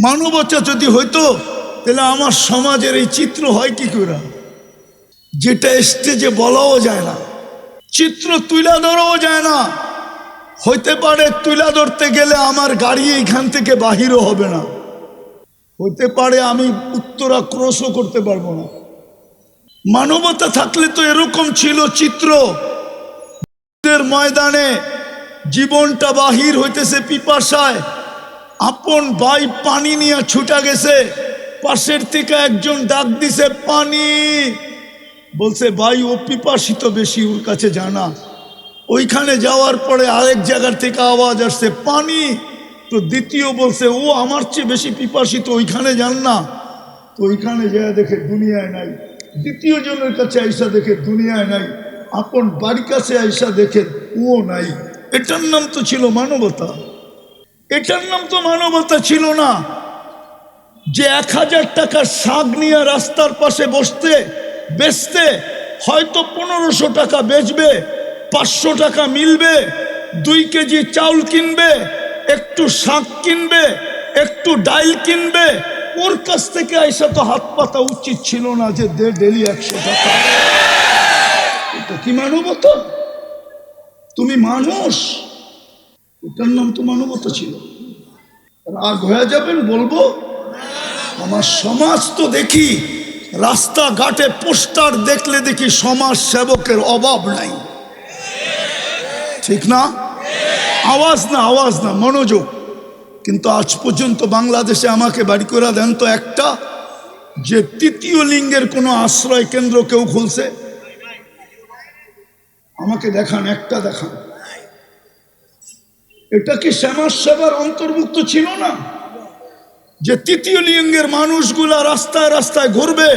মানবতা যদি হইতো তাহলে আমার সমাজের এই চিত্র হয় কি করে, যেটা স্টেজে বলাও যায় না, চিত্র তুলে ধরাও যায় না। হইতে পারে তুলে ধরতে গেলে আমার গাড়ি এইখান থেকে বাহিরও হবে না, হইতে পারে আমি উত্তরা ক্রসও করতে পারবো না। মানবতা থাকলে তো এরকম ছিল চিত্র, ময়দানে জীবনটা বাহির হইতেছে পিপাসায়, আপন ভাই পানি নিয়ে ছুটা গেছে, পাশের থেকে একজন ডাক দিছে পানি, বলছে ভাই ও পিপাসিত বেশি, ওর কাছে জানা। ওইখানে যাওয়ার পরে আরেক জায়গার থেকে আওয়াজ আসছে পানি, তো দ্বিতীয় বলছে ও আমার চেয়ে বেশি পিপাসিত, ওইখানে যান না। তো ওইখানে যায় দেখে দুনিয়ায় নাই, দ্বিতীয় জনের কাছে আইসা দেখে দুনিয়ায় নাই, আপন বাড়ির কাছে আইসা দেখে ও নাই। এটার নাম তো ছিল মানবতা, এটার নাম তো মানবতা ছিল না। যে 1000 টাকার শাক নিয়ে রাস্তার পাশে বসতে বেচতে হয়তো 1500 টাকা বেচবে, 500 টাকা মিলবে, 2 কেজি চাউল কিনবে, একটু শাক কিনবে, একটু ডাইল কিনবে, ওর কাছ থেকে আইসা তো হাত পাতা উচিত ছিল না যে দে ডেলি 100 টাকা। এটা কি মানবতা? তুমি মানুষ, এটার নাম তো মানবতা ছিল। রাগ হয়ে যাবেন বলবো, আমার সমাজ তো দেখি রাস্তাঘাটে পোস্টার দেখলে দেখি সমাজ সেবকের অভাব নাই, ঠিক না? আওয়াজ না, আওয়াজ না, মনোযোগ। কিন্তু আজ পর্যন্ত বাংলাদেশে আমাকে বাড়ি করে দেন তো একটা, যে তৃতীয় লিঙ্গের কোনো আশ্রয় কেন্দ্র কেউ খুলছে? আমাকে দেখান, একটা দেখান। এটা কি সমাজ সেবার অন্তর্ভুক্ত ছিল না? যে তৃতীয় লিঙ্গের মানুষগুলা রাস্তায় রাস্তায় ঘুরবে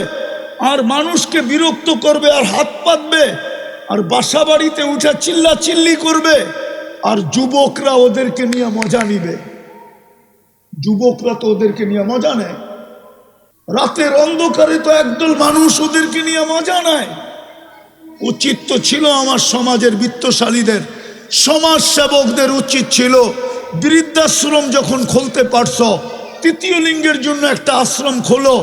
আর মানুষকে বিরক্ত করবে আর হাত পাতবে আর বাসা বাড়িতে উঠে চিল্লা চিল্লি করবে, আর যুবকরা ওদেরকে নিয়ে মজা নিবে। যুবকরা তো ওদেরকে নিয়ে মজা নেয়, রাতের অন্ধকারে তো একদল মানুষ ওদেরকে নিয়ে মজা নেয়। উচিত তো ছিল আমার সমাজের বিত্তশালীদের, সমাজ সেবকদের উচিত ছিল বৃদ্ধাশ্রম যখন খুলতে পারছ, তৃতীয় লিঙ্গের জন্য একটা আশ্রম খোলো,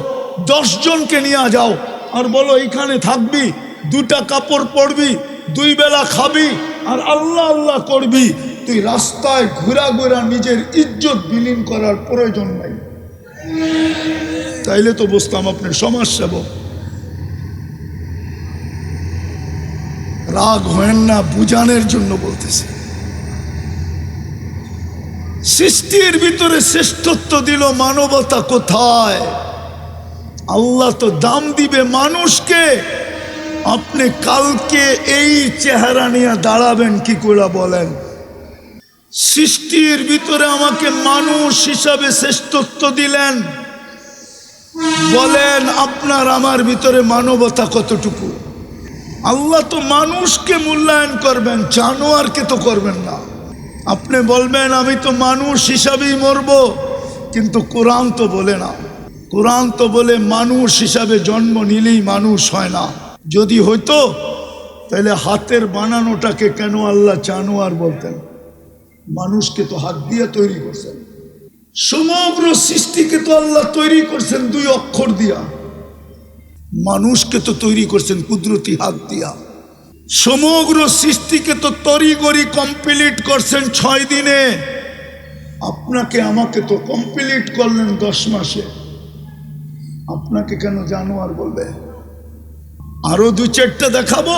10 জনকে নিয়ে যাও আর বলো এইখানে থাকবি, 2টা কাপড় পরবি, 2 বেলা খাবি আর আল্লাহ আল্লাহ করবি। তুই রাস্তায় ঘুরা ঘুরা নিজের ইজ্জত বিলীন করার প্রয়োজন নাই। তাইলে তো বুঝতাম আপনি সমাজ সেবক। রাগ হয় না, বুঝানোর জন্য বলতেছি। সৃষ্টির ভিতরে শ্রেষ্ঠত্ব দিল, মানবতা কোথায়? আল্লাহ তো দাম দিবে মানুষকে। আপনি কালকে এই চেহারা নিয়ে দাঁড়াবেন কি করে বলেন? সৃষ্টির ভিতরে আমাকে মানুষ হিসাবে শ্রেষ্ঠত্ব দিলেন, বলেন আপনার আমার ভিতরে মানবতা কতটুকু? আল্লাহ তো মানুষকে মূল্যায়ন করবেন, জানোয়ারকে তো করবেন না। আপনি বলবেন আমি তো মানুষ হিসাবেই মরব, কিন্তু কোরআন তো বলে না। কোরআন তো বলে মানুষ হিসাবে জন্ম নিলেই মানুষ হয় না। যদি হইতো তাহলে হাতের বানানোটাকে কেন আল্লাহ জানোয়ার বলতেন? মানুষকে তো হাত দিয়ে তৈরি করছেন, সমগ্র সৃষ্টিকে তো আল্লাহ তৈরি করছেন 2 অক্ষর দিয়া, মানুষকে তো তৈরি করছেন কুদরতি হাত দিয়া। সমগ্র সৃষ্টিকে তো তড়িঘড়ি কমপ্লিট করছেন 6 দিনে, আপনাকে আমাকে তো কমপ্লিট করলেন 10 মাসে। আপনাকে কেন জানোয়ার বলবে? আরো 2-4টা দেখাবো।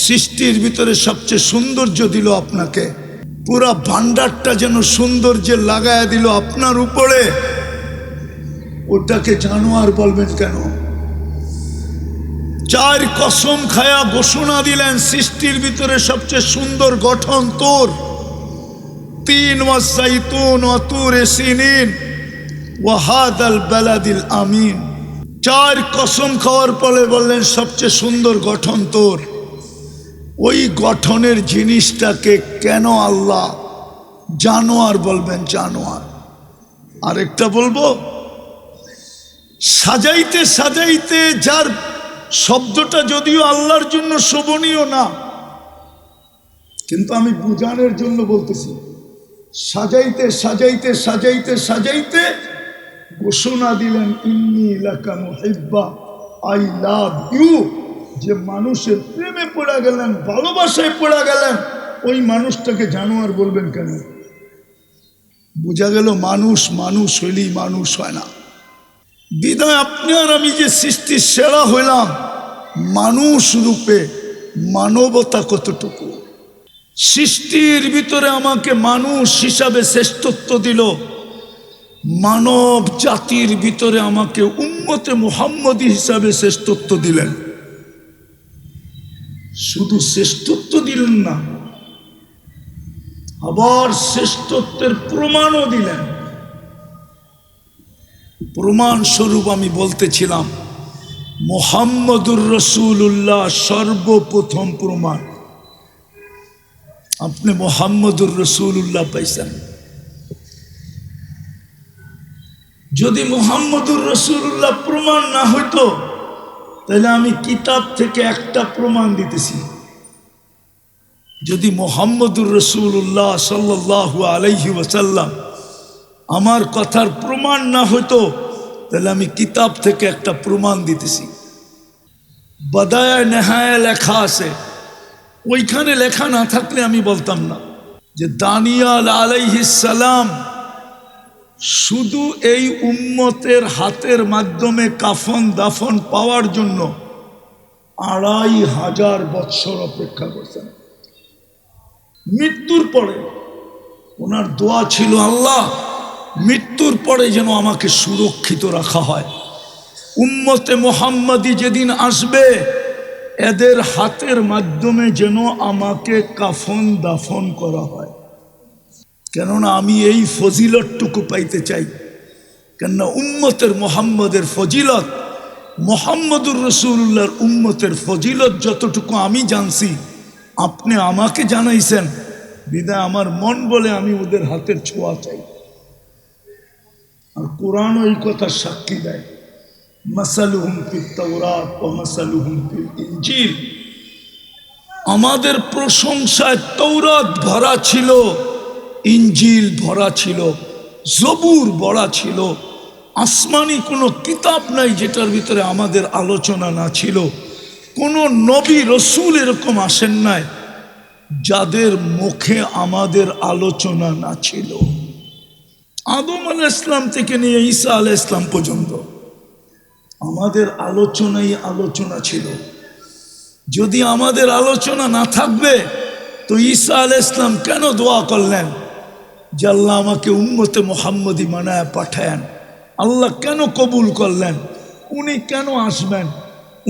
সৃষ্টির ভিতরে সবচেয়ে সৌন্দর্য দিল আপনাকে, পুরা ভান্ডারটা যেন সৌন্দর্যে লাগায়া দিল আপনার উপরে, ওটাকে জানোয়ার বলবেন কেন? 4 কসম খায়া ঘোষণা দিলেন সৃষ্টির ভিতরে সবচেয়ে সুন্দর গঠন তোর। 3 ওয়াসাইতুন ওয়া তুরে সিনিন ওয়া হাদাল বালাদিল আমিন। 4 কসম খাওয়ার পরে বললেন সবচেয়ে সুন্দর গঠন তোর। ওই গঠনের জিনিসটাকে কেন আল্লাহ জানোয়ার বলবেন? জানোয়ার। আরেকটা বলবো, সাজাইতে সাজাইতে, যার শব্দটা যদিও আল্লাহর জন্য শোভনীয় না, কিন্তু আমি বুঝানোর জন্য বলতেছি, সাজাইতে সাজাইতে সাজাইতে সাজাইতে ঘোষণা দিলেন ইন্নী লাকা মুহিব্বা, আই লাভ ইউ। যে মানুষের প্রেমে পড়ে গেলেন, ভালোবাসায় পড়ে গেলেন, ওই মানুষটাকে জানোয়ার বলবেন কেন? বোঝা গেল মানুষ মানুষ হইলেই মানুষ হয় না। বিদায় আপনি আর আমি যে সৃষ্টির সেরা হইলাম মানুষ রূপে, মানবতা কতটুকু? সৃষ্টির ভিতরে আমাকে মানুষ হিসাবে শ্রেষ্ঠত্ব দিল, মানব জাতির ভিতরে আমাকে উম্মতে মুহাম্মদী হিসাবে শ্রেষ্ঠত্ব দিলেন। শুধু শ্রেষ্ঠত্ব দিলেন না, আবার শ্রেষ্ঠত্বের প্রমাণও দিলেন। প্রমাণ স্বরূপ আমি বলতেছিলাম মুহাম্মদুর রাসূলুল্লাহ সর্বপ্রথম প্রমাণ। আপনি মুহাম্মদুর রাসূলুল্লাহ পাইছেন। যদি মুহাম্মদুর রাসূলুল্লাহ প্রমাণ না হইতো তাহলে আমি কিতাব থেকে একটা প্রমাণ দিতেছি। যদি মুহাম্মদুর রাসূলুল্লাহ সাল্লাল্লাহু আলাইহি ওয়াসাল্লাম আমার কথার প্রমাণ না হইতো তাহলে আমি কিতাব থেকে একটা প্রমাণ দিতেছি। বাদায়া নেহায়া লেখা আছে, ওইখানে লেখা না থাকলে আমি বলতাম না যে দানিয়াল আলাইহিস সালাম শুধু এই উম্মতের হাতের মাধ্যমে কাফন দাফন পাওয়ার জন্য ২৫০০ বৎসর অপেক্ষা করছেন। মৃত্যুর পরে ওনার দোয়া ছিল, আল্লাহ মৃত্যুর পরে যেন আমাকে সুরক্ষিত রাখা হয়। উম্মতে মুহাম্মাদি যেদিন আসবে এদের হাতের মাধ্যমে যেন আমাকে কাফন দাফন করা হয়। কেননা আমি এই ফজিলতটুকু পাইতে চাই। কেননা উম্মতের মুহাম্মদের ফজিলত, মুহাম্মদুর রাসূলুল্লাহর উম্মতের ফজিলত যতটুকু আমি জানছি আপনি আমাকে জানাইছেন, বিদায় আমার মন বলে আমি ওদের হাতের ছোঁয়া চাই। আর কোরআন এই কথা সাক্ষী দেয়, মাসালুহুম ফিত তাওরাত ওয়া মাসালুহুম ফিল ইনজিল। আমাদের প্রশংসায় তৌরাত ভরা ছিল, ইনজিল ভরা ছিল, জবুর ভরা ছিল। আসমানি কোনো কিতাব নাই যেটার ভিতরে আমাদের আলোচনা না ছিল। কোনো নবী রসুল এরকম আসেন নাই যাদের মুখে আমাদের আলোচনা না ছিল। আদম আলাইহিস সালাম থেকে নিয়ে ঈসা আলাইহিস সালাম পর্যন্ত আমাদের আলোচনাই আলোচনা ছিল। যদি আমাদের আলোচনা না থাকবে তো ঈসা আলাইহিস সালাম কেন দোয়া করলেন যে আল্লাহ আমাকে উম্মতে মুহাম্মদী বানায় পাঠায়েন? আল্লাহ কেন কবুল করলেন? উনি কেন আসবেন?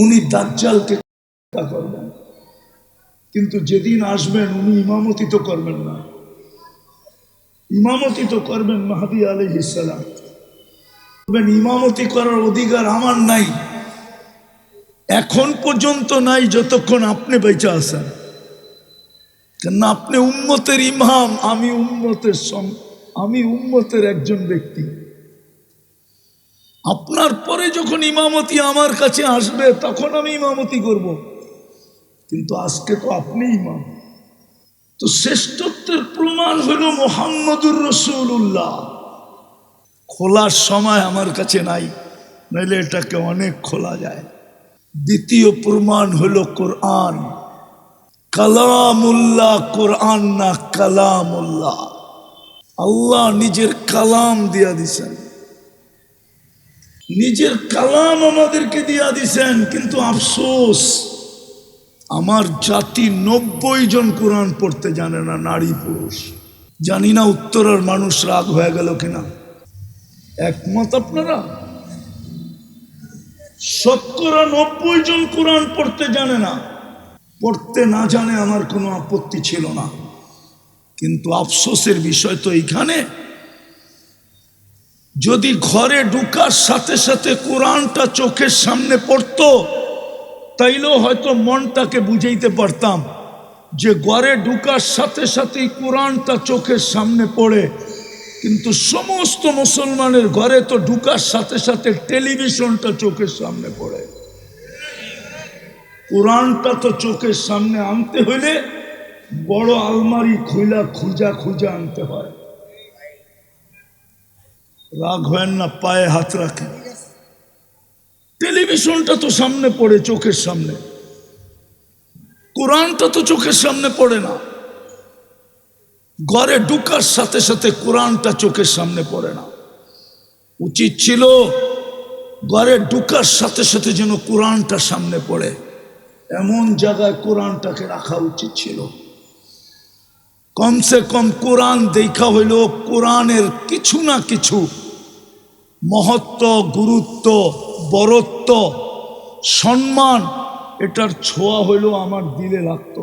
উনি দাজ্জালকে করবেন, কিন্তু যেদিন আসবেন উনি ইমামতি তো করবেন না। ইমামতি তো করবেন মাহদী আলাইহিস সালাম। ইমামতি করার অধিকার আমার নাই, এখন পর্যন্ত নাই যতক্ষণ আপনি বেঁচে আছেন। কেন আপনি উম্মতের ইমাম, আমি উম্মতের একজন ব্যক্তি। আপনার পরে যখন ইমামতি আমার কাছে আসবে তখন আমি ইমামতি করব, কিন্তু আজকে তো আপনি ইমাম। তো শ্রেষ্ঠত্বের প্রমাণ হলো মুহাম্মদুর রাসূলুল্লাহ। খোলার সময় আমার কাছে নাই, নইলে এটাকে অনেক খোলা যায়। দ্বিতীয় প্রমাণ হলো কোরআন। কালামুল্লাহ, কোরআন না কালামুল্লাহ। আল্লাহ নিজের কালাম দিয়া দিছেন, নিজের কালাম আমাদেরকে দিয়া দিছেন। কিন্তু আফসোস আমার জাতি ৯০ জন কোরআন পড়তে জানে না, নারী পুরুষ। জানি না উত্তরের মানুষ রাগ হয়ে গেল কিনা, একমত আপনারা? ৯০ জন কোরআন পড়তে জানে না। পড়তে না জানে আমার কোনো আপত্তি ছিল না, কিন্তু আফসোসের বিষয় তো এইখানে, যদি ঘরে ঢুকার সাথে সাথে কোরআনটা চোখের সামনে পড়তো তাইলেও হয়তো মনটাকে বুঝাইতে পারতাম যে ঘরে ঢুকার সাথে সাথেই কোরআনটা চোখের সামনে পড়ে। কিন্তু সমস্ত মুসলমানের ঘরে তো ঢুকার সাথে সাথে টেলিভিশনটা চোখের সামনে পড়ে। কোরআনটা তো চোখের সামনে আনতে হইলে বড় আলমারি খুঁজা খুঁজা আনতে হয়। রাগ হয় না, পায়ে হাত রাখেন। টেলিভিশনটা তো সামনে পড়ে, চোখের সামনে। কোরআনটা তো চোখের সামনে পড়ে না। ঘরে ঢুকার সাথে সাথে কোরআনটা চোখের সামনে পড়ে না। উচিত ছিল ঘরে ঢুকার সাথে সাথে যেন কোরআনটা সামনে পড়ে, এমন জায়গায় কোরআনটাকে রাখা উচিত ছিল। কমসে কম কোরআন দেখা হইল কোরআনের কিছু না কিছু মহত্ব, গুরুত্ব, বরত্ব, সম্মান, এটার ছোঁয়া হইল আমার দিলে লাগত।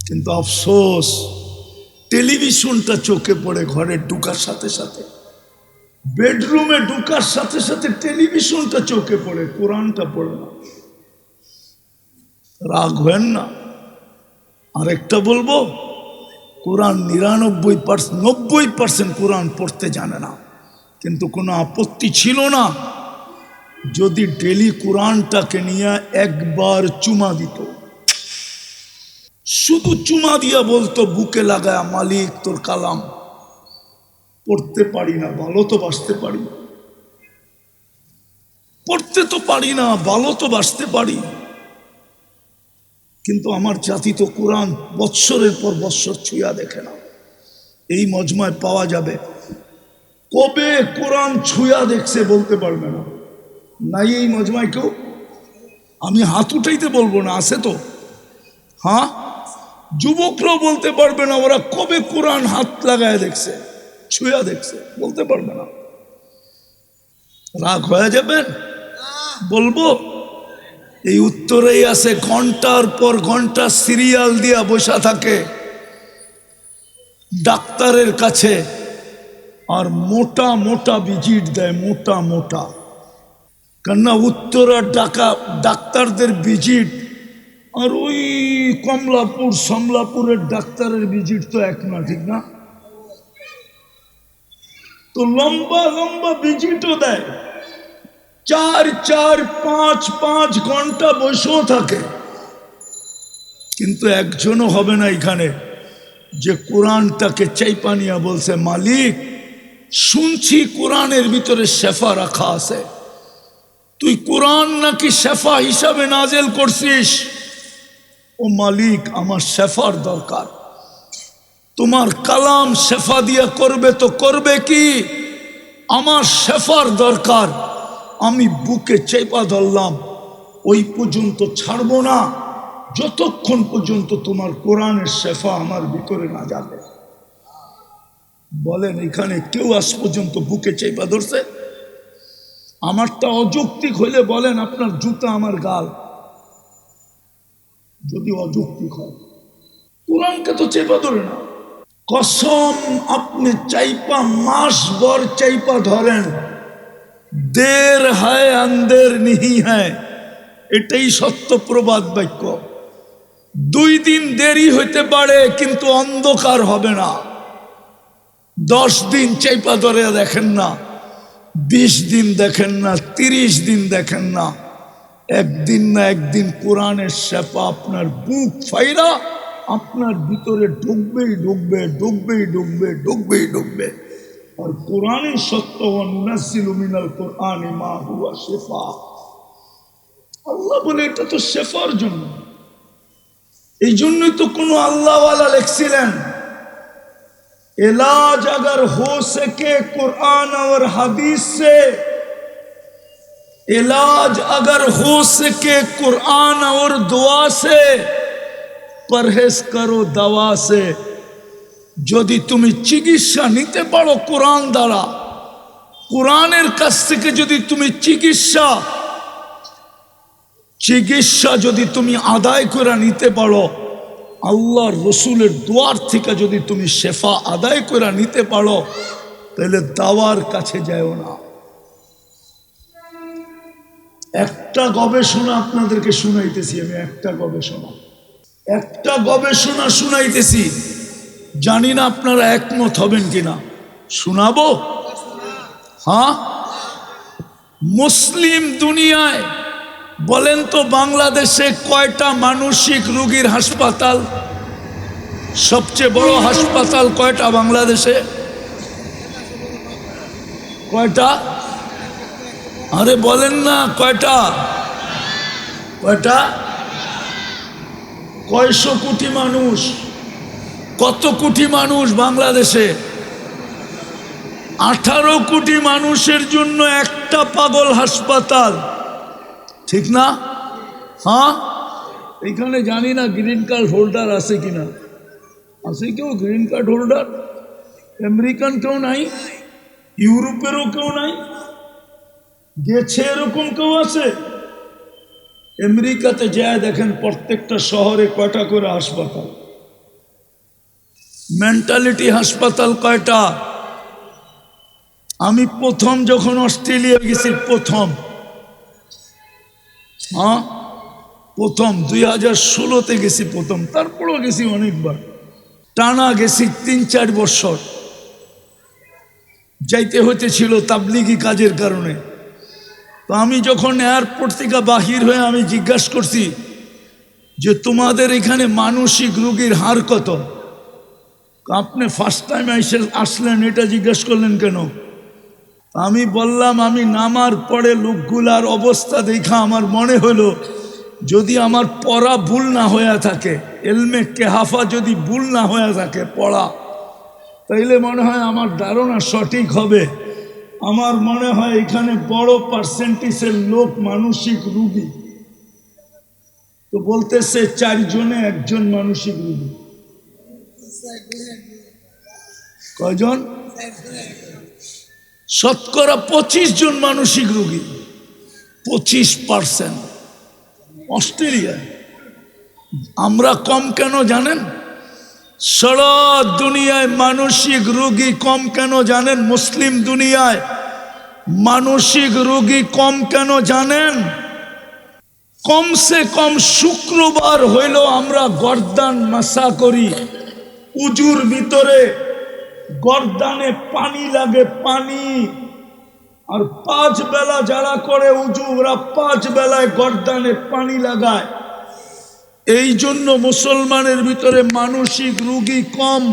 কিন্তু আফসোস, টেলিভিশনটা চোখে পড়ে ঘরে ঢুকার সাথে সাথে, বেডরুমে ঢুকার সাথে সাথে টেলিভিশনটা চোখে পড়ে, কোরআনটা পড়ে না। রাগ হেন না। আরেকটা বলবো, কোরআন 90% কোরআন পড়তে জানে না, কিন্তু কোনো আপত্তি ছিল না যদি ডেলি কোরআনটাকে নিয়ে একবার চুমা দিত। শুধু চুমা দিয়া বলতো বুকে লাগায়, মালিক তোর কালাম। পড়তে পারি না, ভালো তো বাসতে পারি। পড়তে তো পারি না, ভালো তো বাসতে পারি, কিন্তু আমার জাতি তো কোরআন বৎসরের পর বৎসর ছুঁয়া দেখে না। এই মজমায় পাওয়া যাবে, কবে কোরআন ছুঁয়া দেখছে বলতে পারবে না। নাই এই মজমায় কেউ? আমি হাত উঠাইতে বলবো না, আছে তো? হ্যাঁ, যুবকরাও বলতে পারবে না ওরা কবে কোরআন হাত লাগায় দেখছে, ছুঁয়া দেখছে, বলতে পারবে না। রাগ হয়ে যাবেন? বলবো এই উত্তরেই আছে, ঘন্টার পর ঘন্টা সিরিয়াল দিয়া বসা থাকে ডাক্তারের কাছে, আর মোটা মোটা ভিজিট দেয়, মোটা মোটা। কেননা উত্তরার ডাক্তারদের ভিজিট আর ওই কমলাপুর সমলাপুরের ডাক্তারের ভিজিট তো এক না, ঠিক না? তো লম্বা লম্বা ভিজিটও দেয়, 4-4, 5-5 ঘন্টা বসেও থাকে, কিন্তু একজনও হবে না এখানে যে কোরআনটাকে চাইপা নিয়া বলছে, মালিক শুনছি কোরআনের ভিতরে শেফা রাখা আছে, তুই কোরআন নাকি শেফা হিসাবে নাজেল করছিস। ও মালিক, আমার শেফার দরকার, তোমার কালাম শেফা দিয়া করবে তো করবে কি, আমার শেফার দরকার। আমি বুকে চেপা ধরলাম, ওই পর্যন্ত ছাড়বো না যতক্ষণ পর্যন্ত তোমার কোরআনের শেফা আমার ভিতরে না যাবে। বলেন এখানে কেউ আজ পর্যন্ত বুকে চেপা ধরছে? আমারটা অযৌক্তিক হইলে বলেন আপনার জুতা আমার গাল, যদি অযৌক্তিক হয়। কোরআনকে তো চেপা ধরে না। কসম, আপনি চাইপা মাস ভর চাইপা ধরেন, দের হায় আন্দের নিহি হ্যায়, এটাই সত্য প্রবাদ বাক্য। 2 দিন দেরি হইতে পারে কিন্তু অন্ধকার হবে না। 10 দিন চাইপা ধরে দেখেন না, 20 দিন দেখেন না, 30 দিন দেখেন না, একদিন না একদিন কোরআনের শেফা আপনার বুক ফাইরা আপনার ভিতরে ঢুকবেই ঢুকবে, ঢুকবেই ঢুকবে, ঢুকবেই ঢুকবে। আর কোরআনের সত্য, নুনাজ্জিলু মিনাল কোরআনি মা হুয়া শিফা। আল্লাহ বলে এটা তো শেফার জন্য। এই জন্যই তো কোনো আল্লাহওয়ালা লিখছিলেন, इलाज अगर हो सके कुरान और हदीस से, इलाज अगर हो सके कुरान और दुआ से, परहेज करो दवा से। যদি তুমি চিকিৎসা নিতে পারো কোরআন দ্বারা, কোরআনের কাছ থেকে যদি তুমি চিকিৎসা যদি তুমি আদায় করে নিতে পারো, আল্লাহর রসুলের দুয়ার থেকে যদি তুমি শেফা আদায় করে নিতে পারো, তাহলে দাওয়ার কাছে যাও না। একটা গবেষণা আপনাদেরকে শুনাইতেছি আমি, একটা গবেষণা শুনাইতেছি, জানি না আপনারা একমত হবেন কিনা। শোনাবো? হ্যাঁ। মুসলিম দুনিয়ায় বলেন তো বাংলাদেশে কয়টা মানসিক রোগীর হাসপাতাল? সবচেয়ে বড় হাসপাতাল কয়টা বাংলাদেশে? কয়টা? আরে বলেন না কয়টা? কয়টা? কয়শো কোটি মানুষ? কত কোটি মানুষ বাংলাদেশে? 18 কোটি মানুষের জন্য একটা পাগল হাসপাতাল, ঠিক না? হ্যাঁ, এখানে জানি না গ্রিন কার্ড হোল্ডার আছে কিনা। আছে কেউ গ্রিন কার্ড হোল্ডার? আমেরিকান কেউ নাই? ইউরোপেরও কেউ নাই? গেছে এরকম কেউ আছে? আমেরিকাতে যায় দেখেন প্রত্যেকটা শহরে কয়টা করে হাসপাতাল, মেন্টালিটি হাসপাতাল কয়টা? আমি প্রথম যখন অস্ট্রেলিয়া গেছি, প্রথম 2016-তে গেছি প্রথম, তারপরও গেছি অনেকবার, টানা গেছি 3-4 বছর। যাইতে হতেছিল তাবলিগি কাজের কারণে। তো আমি যখন এয়ারপোর্ট থেকে বাহির হয়ে আমি জিজ্ঞাসা করছি যে তোমাদের এখানে মানসিক রোগীর হার কত? আপনি ফার্স্ট টাইম আসলেন, এটা জিজ্ঞেস করলেন কেন? আমি বললাম আমি নামার পরে লোকগুলার অবস্থা দেখা আমার মনে হলো যদি আমার পড়া ভুল না হয়ে থাকে, এলমে কেহাফা যদি ভুল না হয়ে থাকে পড়া, তাইলে মনে হয় আমার ধারণা সঠিক হবে। আমার মনে হয় এখানে বড় পার্সেন্টেজের লোক মানসিক রোগী। তো বলতেছে 4 জনে 1 জন মানসিক রোগী। কয়জন? শতকরা 25 জন মানসিক রোগী, 25%। অস্ট্রেলিয়ায় আমরা কম কেন জানেন? সারা দুনিয়ায় মানসিক রোগী কম কেন জানেন? মুসলিম দুনিয়ায় মানসিক রোগী কম কেন জানেন? কমসে কম শুক্রবার হইল আমরা গর্দান মাসা করি, উজুর ভিতরে গর্দানে পানি লাগে, পানি। আর 5 বেলা যারা করে উজু, ওরা 5 বেলায় গর্দানে পানি লাগায়। এই জন্য মুসলমানের ভিতরে মানসিক রোগী কম।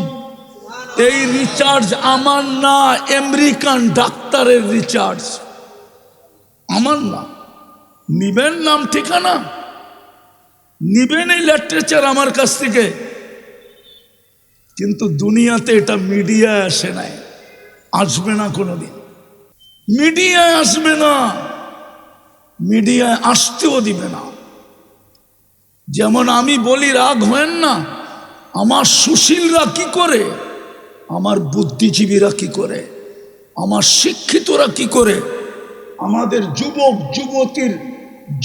এই রিচার্জ আমার না, আমেরিকান ডাক্তারের রিচার্জ, আমার না। নিবেন নাম ঠিকানা, নিবেন এই লিটারেচার আমার কাছ থেকে। কিন্তু দুনিয়াতে এটা মিডিয়ায় আসে নাই, আসবে না কোনোদিন। মিডিয়ায় আসবে না, মিডিয়ায় আসতেও দিবে না। যেমন আমি বলি রাগ হয়েন না, আমার সুশীলরা কি করে, আমার বুদ্ধিজীবীরা কি করে, আমার শিক্ষিতরা কি করে, আমাদের যুবক যুবতীর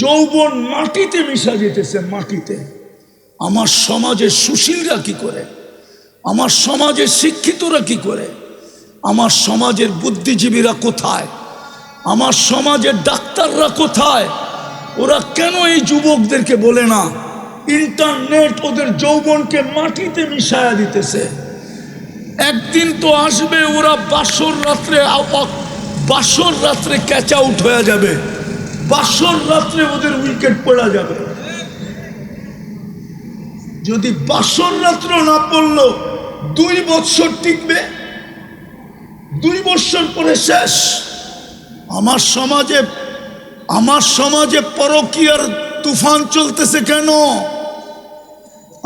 যৌবন মাটিতে মিশা যেতেছে, মাটিতে। আমার সমাজের সুশীলরা কি করে, আমার সমাজের শিক্ষিতরা কি করে, আমার সমাজের বুদ্ধিজীবীরা কোথায়, আমার সমাজের ডাক্তাররা কোথায়? ওরা কেন এই যুবকদেরকে বলে না ইন্টারনেট ওদের যৌবনকে মাটিতে মিশায়া দিতেছে? একদিন তো আসবে ওরা বাসর রাত্রে ক্যাচ আউট হয়ে যাবে, বাসর রাত্রে ওদের উইকেট পড়া যাবে। যদি বাসর রাত্র না পড়লো 2 বছর টিকবে, 2 বছর পরে শেষ। আমার সমাজে পরকীয়ার তুফান চলতেছে কেন?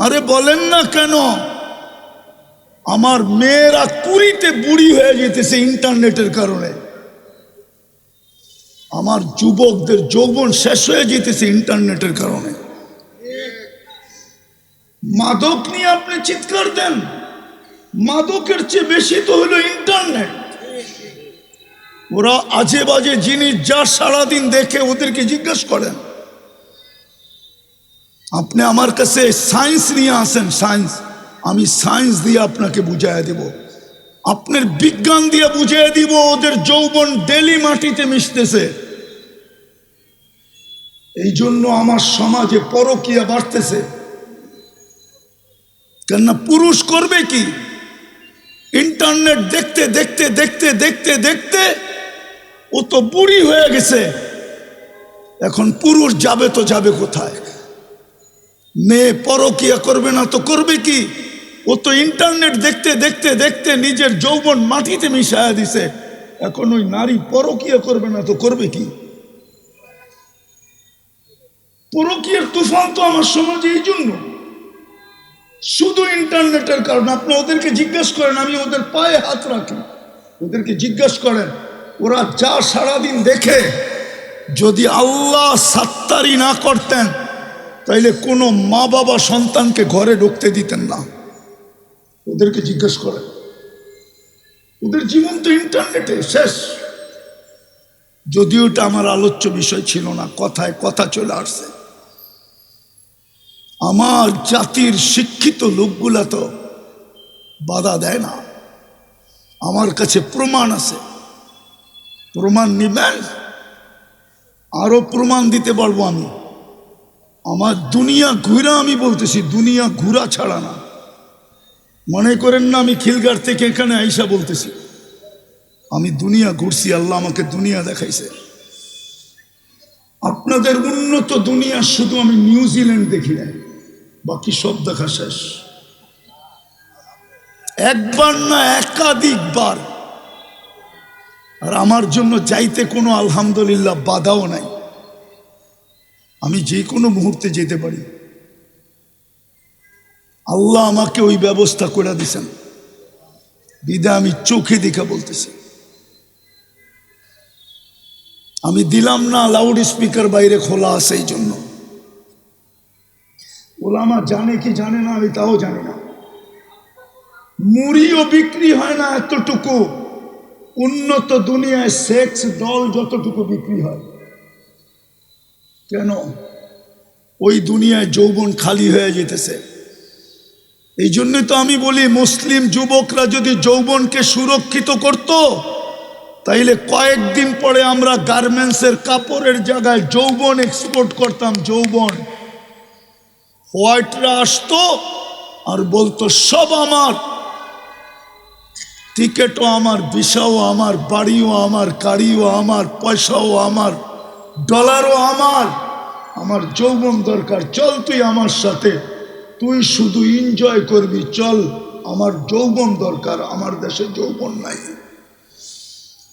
আরে বলেন না কেন? আমার মেয়েরা 20-তে বুড়ি হয়ে যেতেছে ইন্টারনেটের কারণে। আমার যুবকদের যৌবন শেষ হয়ে যেতেছে ইন্টারনেটের কারণে। মাদক নিয়ে আপনি চিৎকার দেন, মাদকের চেয়ে বেশি তো হলো ইন্টারনেট। ওরা আজে বাজে জিনিস যা সারাদিন দেখে, ওদেরকে জিজ্ঞাসা করেন। আপনি আমার কাছে সায়েন্স নিয়ে আসেন, সায়েন্স, আমি সায়েন্স দিয়ে আপনাকে বুঝাইয়া দিব, আপনার বিজ্ঞান দিয়ে বুঝিয়ে দিব। ওদের যৌবন ডেলি মাটিতে মিশতেছে। এই জন্য আমার সমাজে পরকীয়া বাড়তেছে। কেননা পুরুষ করবে কি? ইন্টারনেট দেখতে দেখতে দেখতে দেখতে দেখতে ও তো বুড়ি হয়ে গেছে। এখন পুরুষ যাবে তো যাবে কোথায়? মেয়ে পরকীয়া করবে না তো করবে কি? ও তো ইন্টারনেট দেখতে দেখতে দেখতে নিজের যৌবন মাটিতে মিশায়া দিছে। এখন ওই নারী পরকীয়া করবে না তো করবে কি? পরকীয়ার তুফান তো আমার সমাজে এই জন্য, শুধু ইন্টারনেটের কারণে। আপনি ওদেরকে জিজ্ঞাসা করেন, আমি ওদের পায়ে হাত রাখি, ওদেরকে জিজ্ঞাসা করেন, ওরা যা সারাদিন দেখে, যদি আল্লাহ সাত্তারি না করতেন তাইলে কোনো মা বাবা সন্তানকে ঘরে ঢুকতে দিতেন না। ওদেরকে জিজ্ঞেস করেন, ওদের জীবন তো ইন্টারনেটে শেষ। যদিও এটা আমার আলোচ্য বিষয় ছিল না, কথায় কথা চলে আসছে। আমার জাতির শিক্ষিত লোকগুলা তো বাধা দেয় না। আমার কাছে প্রমাণ আছে, প্রমাণ নিবেন, আরো প্রমাণ দিতে পারবো আমি। আমার দুনিয়া ঘুরা, আমি বলতেছি দুনিয়া ঘুরা ছাড়া না। মনে করেন না আমি খিলগার থেকে এখানে আইসা বলতেছি, আমি দুনিয়া ঘুরছি, আল্লাহ আমাকে দুনিয়া দেখাইছে। আপনাদের উন্নত দুনিয়া শুধু আমি নিউজিল্যান্ড দেখি নাই, বাকি সব দেখা শেষ। একবার না একাধিকবার। আর আমার জন্য যাইতে কোনো আলহামদুলিল্লাহ বাধাও নাই, আমি যে কোনো মুহূর্তে যেতে পারি। আল্লাহ আমাকে ওই ব্যবস্থা করে দিয়েছেন, বিদা আমি চোখে দেখা বলতেছি। আমি দিলাম না লাউড স্পিকার বাইরে খোলা আছে, এই জন্য। ওলামা জানে কি জানে না আমি তাও জানি না। মুড়িও বিক্রি হয় না এতটুকু, উন্নত দুনিয়ায় সেক্স ডল যতটুকু বিক্রি হয়। কেন? ওই দুনিয়ায় যৌবন খালি হয়ে যেতেছে। এই জন্যই তো আমি বলি, মুসলিম যুবকরা যদি যৌবনকে সুরক্ষিত করত, তাইলে কয়েকদিন পরে আমরা গার্মেন্টসের কাপড়ের জায়গায় যৌবন এক্সপোর্ট করতাম। যৌবন হোয়াইটরা আসতো আর বলতো সব আমার, টিকেটও আমার, ভিসাও আমার, বাড়িও আমার, গাড়িও আমার, পয়সাও আমার, ডলারও আমার। আমার যৌবন দরকার, চল তুই আমার সাথে, তুই শুধু এনজয় করবি, চল। আমার যৌবন দরকার। আমার দেশে যৌবন নাই,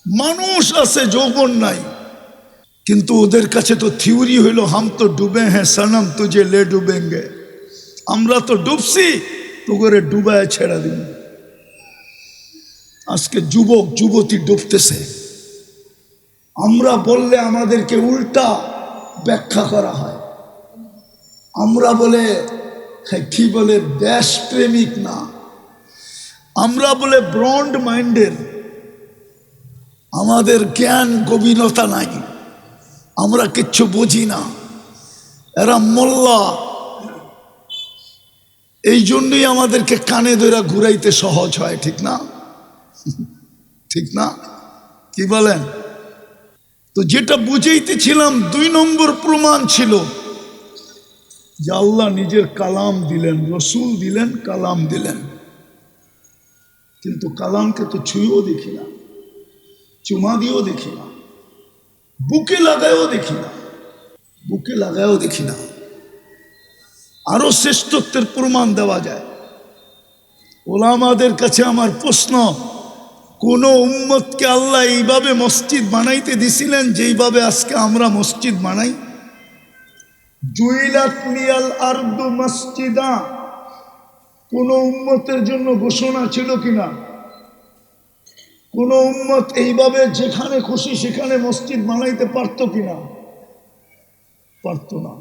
মানুষ আছে যৌবন নাই। কিন্তু ওদের কাছে তো থিওরি হইল, হাম তো ডুবে হ্যাঁ সনম তুঝে লে ডুবেঙ্গে। আমরা তো ডুবছি, তো করে ডুবায় ছেড়া দিন। আজকে যুবক যুবতী ডুবতেছে, আমরা বললে আমাদেরকে উল্টা ব্যাখ্যা করা হয়। আমরা বলে কি বলে দেশপ্রেমিক না, আমরা বলে ব্রন্ড মাইন্ডের। আমাদের জ্ঞান গভীরতা নাই, আমরা কিচ্ছু বুঝি না। এরা মোল্লা, এই জন্যই আমাদেরকে কানে ধরে ঘুরাইতে সহজ হয়, ঠিক না? ঠিক না? কি বলেন? তো যেটা বুঝাইতেছিলাম, 2 নম্বর প্রমাণ ছিল যে আল্লাহ নিজের কালাম দিলেন, রসুল দিলেন, কালাম দিলেন। কিন্তু কালামকে তো ছুঁয়েও দেখি না, চুমা দিয়েও দেখি না, বুকে লাগায়ও দেখি না, বুকে লাগায়ও দেখি না। আরো শ্রেষ্ঠত্বের প্রমাণ দেওয়া যায়। ওলামাদের কাছে আমার প্রশ্ন, কোন উম্মতকে আল্লাহ এইভাবে মসজিদ বানাইতে দিছিলেন যেইভাবে আজকে আমরা মসজিদ বানাই? জুইলাত লিয়াল আরদু মসজিদা, কোন উম্মতের জন্য ঘোষণা ছিল কিনা? কোন উম্মত এইভাবে যেখানে খুশি সেখানে মসজিদ বানাইতে পারত কিনা? পারত না।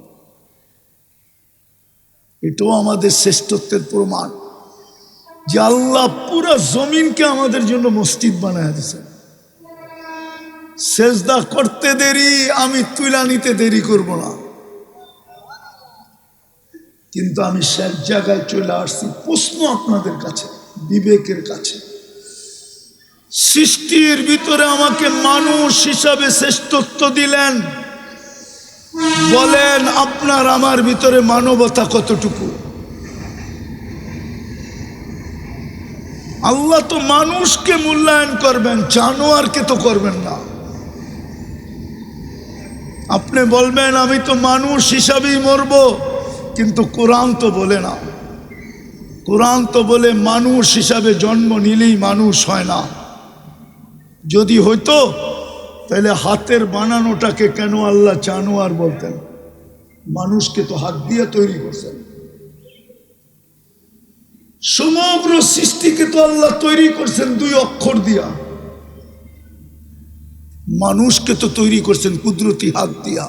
এটাও আমাদের শ্রেষ্ঠত্বের প্রমাণ যে আল্লাহ পুরো জমিনকে আমাদের জন্য মসজিদ বানায় দিয়েছে। সেজদা করতে দেরি, আমি তুলা নিতে দেরি করব না। কিন্তু আমি শেষ জায়গায় চলে আসছি। প্রশ্ন আপনাদের কাছে, বিবেকের কাছে, সৃষ্টির ভিতরে আমাকে মানুষ হিসাবে শ্রেষ্ঠত্ব দিলেন, বলেন আপনার আমার ভিতরে মানবতা কতটুকু? আল্লাহ তো মানুষকে মূল্যায়ন করবেন, জানোয়ারকে তো করবেন না। আপনি বলবেন আমি তো মানুষ হিসাবেই মরব, কিন্তু কোরআন তো বলে না। কোরআন তো বলে মানুষ হিসাবে জন্ম নিলেই মানুষ হয় না, যদি হইতো তাহলে হাতের বানানোটাকে কেন আল্লাহ জানোয়ার বলতেন? মানুষকে তো হাত দিয়ে তৈরি করছেন। সমগ্র সৃষ্টিকে তো আল্লাহ তৈরি করছেন 2 অক্ষর দিয়া। মানুষকে তো তৈরি করছেন কুদরতি হাত দিয়া।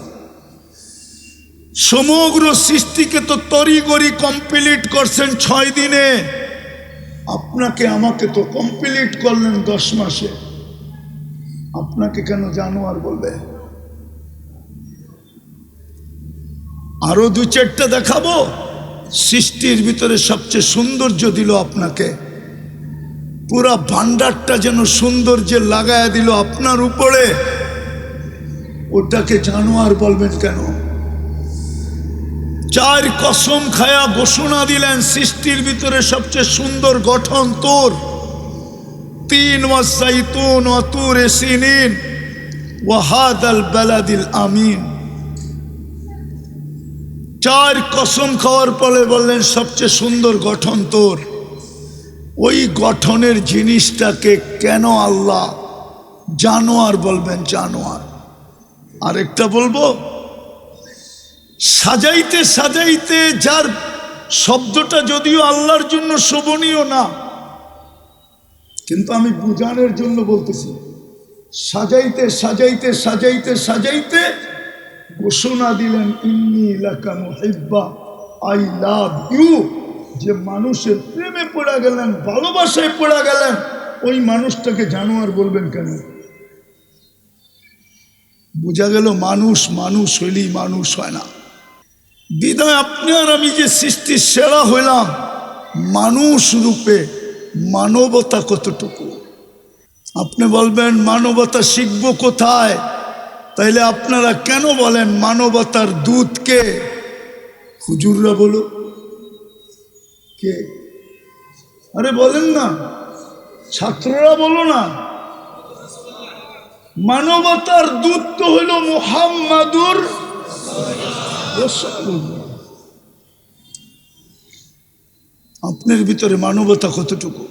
সমগ্র সৃষ্টিকে তো তড়িঘড়ি কমপ্লিট করছেন 6 দিনে। আপনাকে আমাকে তো কমপ্লিট করলেন 10 মাসে। আপনাকে কেন জানোয়ার বলবে? আরো 2-4টা দেখাবো। সৃষ্টির ভিতরে সবচেয়ে সৌন্দর্য দিল আপনাকে, পুরা ভান্ডারটা যেন সৌন্দর্যে লাগায়া দিল আপনার উপরে, ওটাকে জানোয়ার বলবেন কেন? 4 কসম খায়া ঘোষণা দিলেন সৃষ্টির ভিতরে সবচেয়ে সুন্দর গঠন তোর। 3 ওয়াসাইতুন ওয়া তুর সিনিন ওয়া হাদাল বালাদিল আমিন। 4 কসম খাওয়ার পরে বললেন সবচেয়ে সুন্দর গঠন তোর। ওই গঠনের জিনিসটাকে কেন আল্লাহ জানোয়ার বলবেন? জানোয়ার। আরেকটা বলবো, সাজাইতে সাজাইতে যার শব্দটা যদিও আল্লাহর জন্য শোভনীয় না, কিন্তু আমি বুঝানোর জন্য বলতেছি, সাজাইতে সাজাইতে সাজাইতে সাজাইতে ঘোষণা দিলেন ইন্নী লাকা মুহিব্বা, আই লাভ ইউ। যে মানুষের প্রেমে পড়ে গেলেন, ভালোবাসায় পড়ে গেলেন, ওই মানুষটাকে জানোয়ার বলবেন কেন? বোঝা গেল মানুষ মানুষ হইলেই মানুষ হয় না। বিদায় আপনি আর আমি যে সৃষ্টির সেরা হইলাম, মানুষ রূপে মানবতা কতটুকু? আপনি বলবেন মানবতা শিখবো কোথায়? তাইলে আপনারা কেন বলেন মানবতার দূত কে? হুজুররা বলো কে? আরে বলেন না, ছাত্ররা বলো না। মানবতার দূত তো হইল মুহাম্মাদুর রাসূলুল্লাহ। আপনার ভিতরে মানবতা কতটুকু?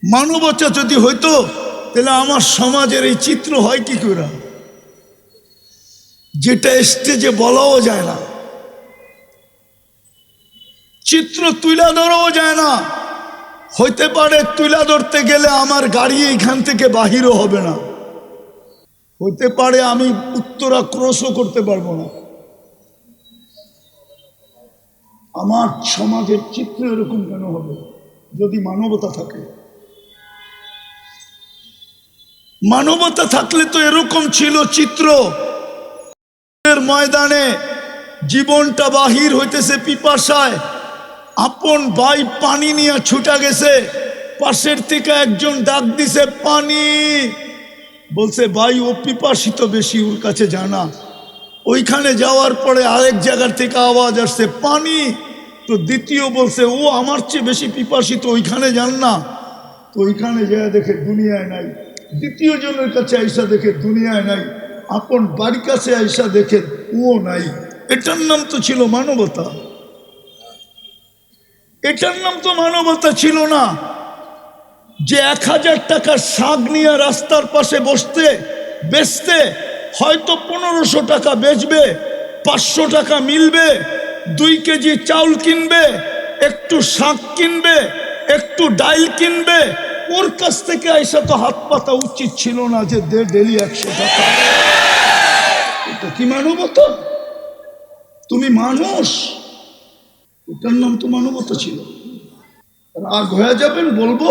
মানবতা যদি হইতো তাহলে আমার সমাজের এই চিত্র হয় কি করে, যেটা স্টেজে বলাও যায় না, চিত্র তুলে ধরাও যায় না। হইতে পারে তুলে ধরতে গেলে আমার গাড়ি এইখান থেকে বাহিরও হবে না, হইতে পারে আমি উত্তরা ক্রসও করতে পারবো না। আমার সমাজের চিত্র এরকম কেন হবে যদি মানবতা থাকে? মানবতা থাকলে তো এরকম ছিল চিত্র। ময়দানে জীবনটা বাহির হইতেছে পিপাসায়, আপন ভাই পানি নিয়ে ছুটা গেছে, পাশের থেকে একজন ডাক দিছে পানি। বলছে ভাই ও পিপাসিত বেশি, ওর কাছে জানা। ওইখানে যাওয়ার পরে আরেক জায়গার থেকে আওয়াজ আসছে পানি। তো দ্বিতীয় বলছে ও আমার চেয়ে বেশি পিপাসিত, ওইখানে যান না। তো ওইখানে যায় দেখে দুনিয়ায় নাই। দ্বিতীয় জনের কাছে আইসা দেখে দুনিয়ায় নাই। আপন বাড়ির কাছে আইসা দেখে ও নাই। এটার নাম তো ছিল মানবতা। এটার নাম তো মানবতা ছিল না। যে 1000 টাকার শাক নিয়ে রাস্তার পাশে বসতে বেচতে হয়তো 1500 টাকা বেচবে, 500 টাকা মিলবে, 2 কেজি চাউল কিনবে, একটু শাক কিনবে, একটু ডাইল কিনবে, ওর কাছ থেকে আইসা তো হাত পাতা উচিত ছিল না যে দে ডেলি 100 টাকা। এটা কি মানবতা? তুমি মানুষ, ওটার নাম তো মানবতা ছিল। রাগ হয়ে যাবেন বলবো,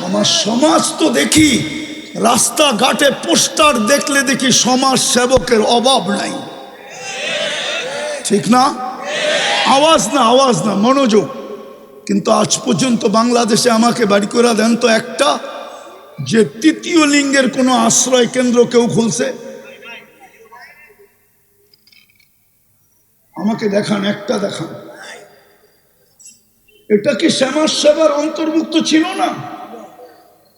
আমার সমাজ তো দেখি রাস্তাঘাটে পোস্টার দেখলে দেখি সমাজ সেবকের অভাব নাই, ঠিক না? আওয়াজ না, আওয়াজ না, মনোযোগ। কিন্তু আজ পর্যন্ত বাংলাদেশে আমাকে বাড়ি করে দেন তো একটা, যে 3য় লিঙ্গের কোনো আশ্রয় কেন্দ্র কেউ খুলছে? আমাকে দেখান, একটা দেখান। এটা কি সমাজ সেবার অন্তর্ভুক্ত ছিল না?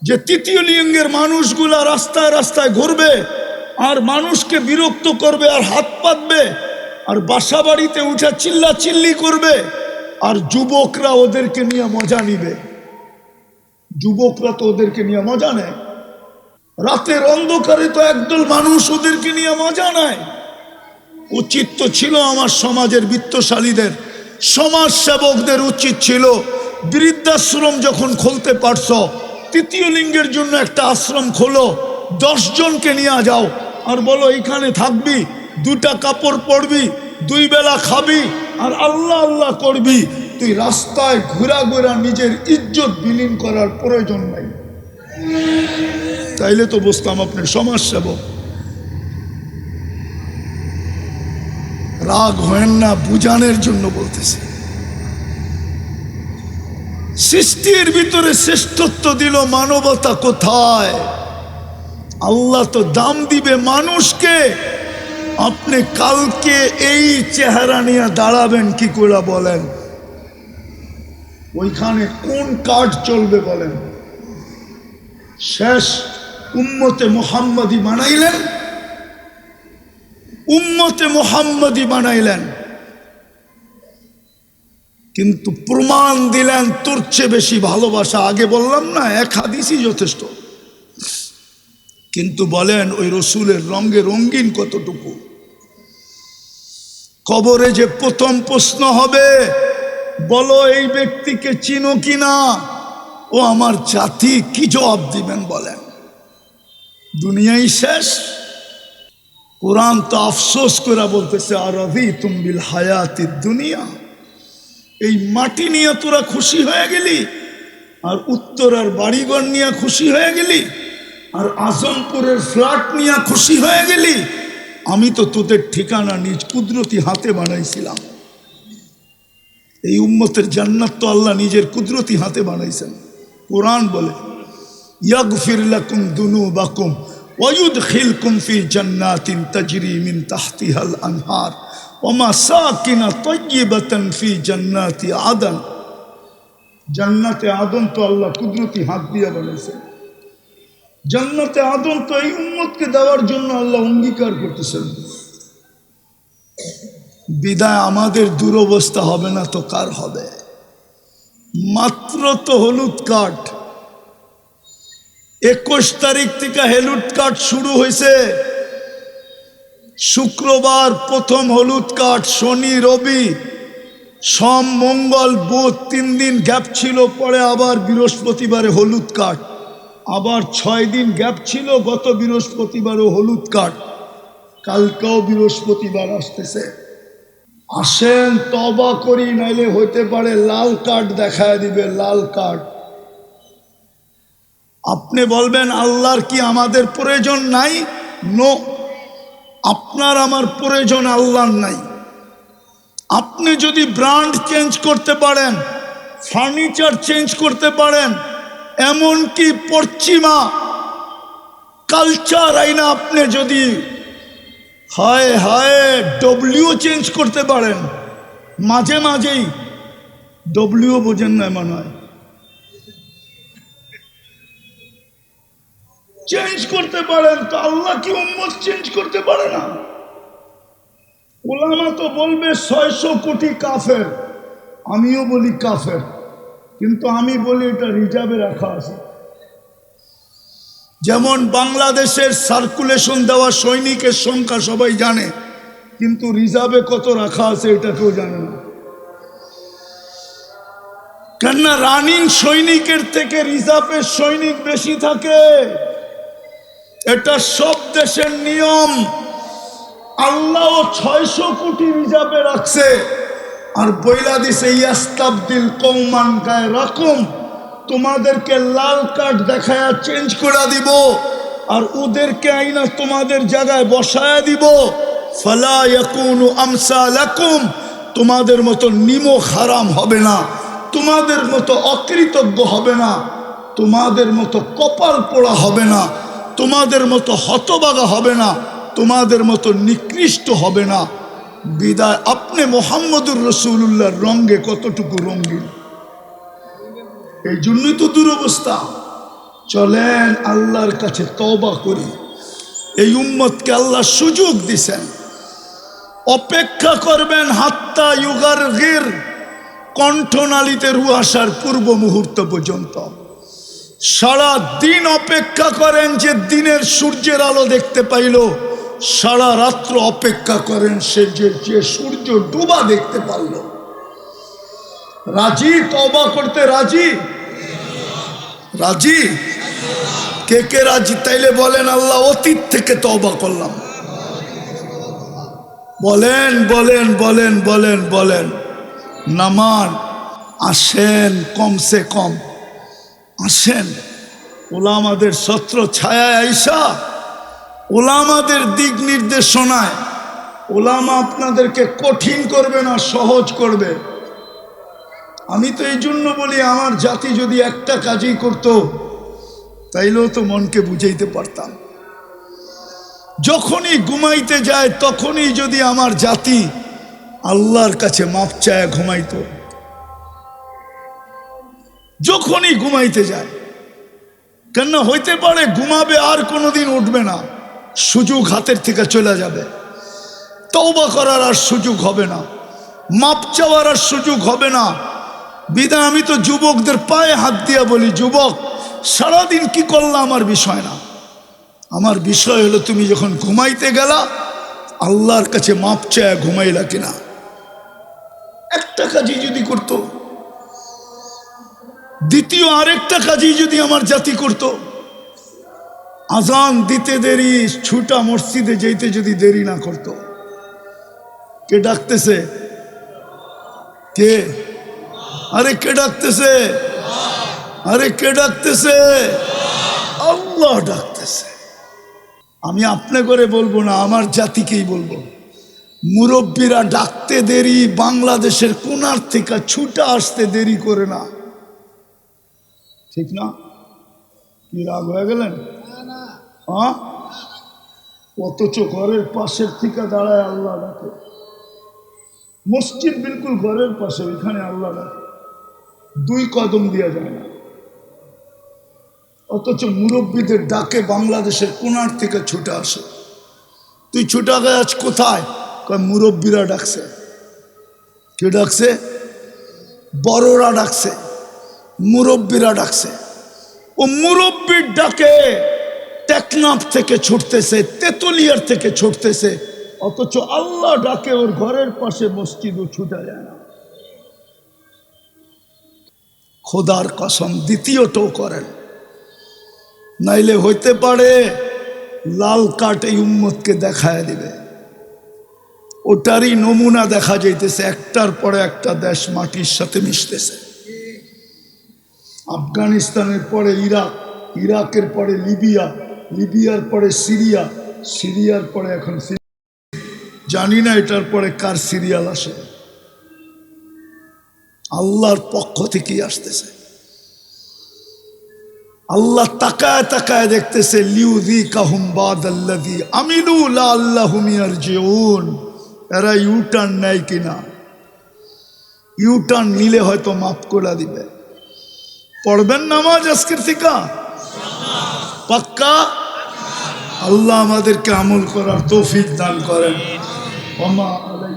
যে 3য় লিঙ্গের মানুষগুলা রাস্তায় রাস্তায় ঘুরবে আর মানুষকে বিরক্ত করবে আর হাত পাতবে আর বাসা বাড়িতে উঠে চিল্লা চিল্লি করবে, আর যুবকরা ওদেরকে নিয়ে মজা নিবে। যুবকরা তো ওদেরকে নিয়ে মজা নেয়। রাতের অন্ধকারে তো একদল মানুষ ওদেরকে নিয়ে মজা নেয়। উচিত তো ছিল আমার সমাজের বিত্তশালীদের, সমাজ সেবকদের উচিত ছিল বৃদ্ধাশ্রম যখন খুলতে পারছ, তৃতীয় লিঙ্গের জন্য একটা আশ্রম খোলো, 10 জনকে নিয়ে যাও আর বলো এখানে থাকবি, 2টা কাপড় পরবি, 2 বেলা খাবি আর আল্লাহ আল্লাহ করবি। তুই রাস্তায় ঘোরা ঘোরা নিজের ইজ্জত বিলীন করার প্রয়োজন নাই। তাইলে তো বুঝতাম আপনি সমাজ সেবক। রাগ হয় না, বুঝানোর জন্য বলতেছি। সৃষ্টির ভিতরে শ্রেষ্ঠত্ব দিল, মানবতা কোথায়? আল্লাহ তো দাম দিবে মানুষকে। আপনি কালকে এই চেহারা নিয়ে দাঁড়াবেন কি করে বলেন? ওইখানে কোন কার্ড চলবে বলেন? শেষ উম্মতে মুহাম্মাদি বানাইলেন, উম্মতে মুহাম্মাদি বানাইলেন, কিন্তু প্রমাণ দিলেন তোর চেয়ে বেশি ভালোবাসা। আগে বললাম না, 1 হাদিসই যথেষ্ট। কিন্তু বলেন ওই রসুলের রঙে রঙিন কতটুকু? কবরে যে প্রথম প্রশ্ন হবে, বলো এই ব্যক্তিকে চিনো কিনা? ও আমার জাতি, কি জবাব দিবেন বলেন? দুনিয়াই শেষ। কোরআন তো আফসোস করে বলতেছে, আরাদিতুম বিল হায়াতিদ দুনিয়া। এই মাটি নিয়ে তোরা খুশি হয়ে গেলি, আর উত্তরার বাড়িঘর নিয়ে খুশি হয়ে গেলি, আর আজমপুরের ফ্ল্যাট নিয়ে খুশি হয়ে গেলি। আমি তো তোদের ঠিকানা নিজ কুদরতি হাতে বানাইছিলাম। এই উম্মতের জান্নাত তো আল্লাহ নিজের কুদরতি হাতে বানাইছেন। কোরআন বলে, ইয়াগফির লাকুম দুনুবাকুম ওয়া ইউদখিলকুম ফি জান্নাতিন তাজরি মিন তাহতিহাল আনহার ওয়া মাসাকিনা তাইয়্যিবাতান ফি জান্নাতি আদন। জান্নাতে আদন তো আল্লাহ কুদরতি হাত দিয়ে বানাইছেন। জান্নাতে আদন তো এই উম্মতকে দেওয়ার জন্য আল্লাহ অঙ্গীকার করতেছেন। বিদায় আমাদের দুরবস্থা হবে না তো কার হবে? মাত্র তো হলুদ কার্ড, 21 তারিখ থেকে হলুদ কার্ড শুরু হয়েছে। শুক্রবার প্রথম হলুদ কার্ড, শনি রবি সোম মঙ্গল বুধ 3 দিন গ্যাপ ছিল, পরে আবার বৃহস্পতিবারে হলুদ কার্ড, আবার 6 দিন গ্যাপ ছিল, গত বৃহস্পতিবারও হলুদ কার্ড, কালকেও বৃহস্পতিবার আসতেছে। আসেন তওবা করি, নাইলে হইতে পারে লাল কার্ড দেখায় দিবে, লাল কার্ড। আপনি বলবেন আল্লাহর কি আমাদের প্রয়োজন নাই? নো, আপনার আমার প্রয়োজন আল্লাহর নাই। আপনি যদি ব্র্যান্ড চেঞ্জ করতে পারেন, ফার্নিচার চেঞ্জ করতে পারেন, এমনকি পশ্চিমা কালচার আইনা আপনি যদি হায় হায় ডব্লিউ চেঞ্জ করতে পারেন, মাঝে মাঝেই ডব্লিউ বোঝেন না মনে হয়, চেঞ্জ করতে পারেন, তো আল্লাহ কি উম্মত চেঞ্জ করতে পারে না? ওলামা তো বলবে 600 কোটি কাফের, আমিও বলি কাফের, কিন্তু আমি বলি এটা রিজার্ভে রাখা আছে। যেমন বাংলাদেশের সার্কুলেশন দেওয়া সৈনিকের সংখ্যা সবাই জানে, কিন্তু রিজার্ভে কত রাখা আছে এটা কেউ জানে না। কেননা রানিং সৈনিকের থেকে রিজার্ভের সৈনিক বেশি থাকে, এটা সব দেশের নিয়ম। আল্লাহ 600 কোটি রিজার্ভে রাখছে, আর বইলা দিছে ইয়াস্তাবদিল কওমান গায়রাকুম, তোমাদেরকে লাল কার্ড দেখায়া চেঞ্জ করে দিব, আর ওদেরকে আইনা তোমাদের জায়গায় বসায়া দিব। ফালা ইয়াকুনু আমসালাকুম, তোমাদের মতো নিমক হারাম হবে না, তোমাদের মতো অকৃতজ্ঞ হবে না, তোমাদের মতো কপাল পোড়া হবে না, তোমাদের মতো হতবাগা হবে না, তোমাদের মতো নিকৃষ্ট হবে না। বিদায় আপনি মুহাম্মদুর রাসূলুল্লাহর রঙে কতটুকু রঙিন? এই জন্যই তো দুরবস্থা। চলেন আল্লাহর কাছে তওবা করি। এই উম্মতকে আল্লাহ সুযোগ দিছেন, অপেক্ষা করবেন হাত্তা ইউগারগির, কণ্ঠনালীতে রু আসার পূর্ব মুহূর্ত পর্যন্ত। সারা দিন অপেক্ষা করেন যে দিনের সূর্যের আলো দেখতে পাইল, সারা রাত্র অপেক্ষা করেন সে যে সূর্য ডুবা দেখতে পারল। রাজি তওবা করতে? রাজি? রাজি? কে কে রাজি? তাইলে বলেন আল্লাহ অতীত থেকে তওবা করলাম। বলেন বলেন বলেন বলেন বলেন। নামান আসেন, কমসে কম আসেন। ওলামাদের ছত্র ছায়ায় আইসা, ওলামাদের দিক নির্দেশনায়, ওলামা আপনাদেরকে কঠিন করবে না, সহজ করবে। আমি তো এই জন্য বলি, আমার জাতি যদি একটা কাজই করত তাইলেও তো মনকে বুঝাইতে পারতাম। যখনই ঘুমাইতে যায় তখনই যদি আমার জাতি আল্লাহর কাছে মাপ চায় ঘুমাইতো, যখনই ঘুমাইতে যায়। কেন হইতে পারে ঘুমাবে আর কোনোদিন উঠবে না, সুযোগ হাতের থেকে চলে যাবে, তওবা করার আর সুযোগ হবে না, মাপ চাওয়ার আর সুযোগ হবে না। বিধায় আমি তো যুবকদের পায়ে হাত দিয়া বলি, যুবক সারাদিন কি করলাম আমার বিষয় না, আমার বিষয় হলো তুমি যখন ঘুমাইতে গেলা আল্লাহর কাছে মাপ চায় ঘুমাইলা কিনা। একটা কাজই যদি করত, দ্বিতীয় আরেকটা কাজই যদি আমার জাতি করত, আজান দিতে দেরি, ছুটা মসজিদে যেতে যদি দেরি না করত। কে ডাকতেছে? কে? আরে কে ডাকতেছে? আরে কে ডাকতেছে? আল্লাহ ডাকতেছে। আমি আপনি করে বলবো না, আমার জাতিকেই বলবো। মুরব্বীরা ডাকতে দেরি, বাংলাদেশের কোনার থেকে ছুটা আসতে দেরি করে না, ঠিক না? কি রাগ হয়ে গেলেন? হ্যাঁ, অথচ ঘরের পাশের থেকে দাঁড়ায় আল্লাহ ডাকে। মসজিদ বিলকুল ঘরের পাশে, ওইখানে আল্লাহ ডাকে, 2 কদম দিয়া যায় না। অথচ মুরব্বীদের ডাকে বাংলাদেশের কোনার থেকে ছুটে আসে। তুই ছুটা গাছ কোথায়? মুরব্বীরা ডাকছে। কে ডাকছে? বড়রা ডাকছে, মুরব্বীরা ডাকছে। ও মুরব্বীর ডাকে টেকনাফ থেকে ছুটতেছে, তেতুলিয়ার থেকে ছুটতেছে, অথচ আল্লাহ ডাকে ওর ঘরের পাশে মসজিদও ছুটা যায় না। খোদার কসম দ্বিতীয়টাও করেন, নাইলে হইতে পারে লাল কার্ড এই উম্মতকে দেখায় দিবে। ওটারই নমুনা দেখা যাইতেছে, একটার পরে একটা দেশ মাটির সাথে মিশতেছে। আফগানিস্তানের পরে ইরাক, ইরাকের পরে লিবিয়া, লিবিয়ার পরে সিরিয়া, সিরিয়ার পরে এখন জানি না এটার পরে কার সিরিয়াল আসে। আল্লাহর পক্ষ থেকেই আসতেছে। আল্লাহ তাকায় তাকায় দেখতেছে, লিউযীকাহুম বাদাল্লাযী আমিলু লাআল্লাহুম ইয়ারজিউন। এরা ইউটার্ন নেয় কিনা? ইউটার্ন নিলে হয়তো মাফ করে দিবে। পড়বেন নামাজ আজকের থেকে পাক্কা? আল্লাহ আমাদেরকে আমল করার তৌফিক দান করেন। ওমা আলাইনা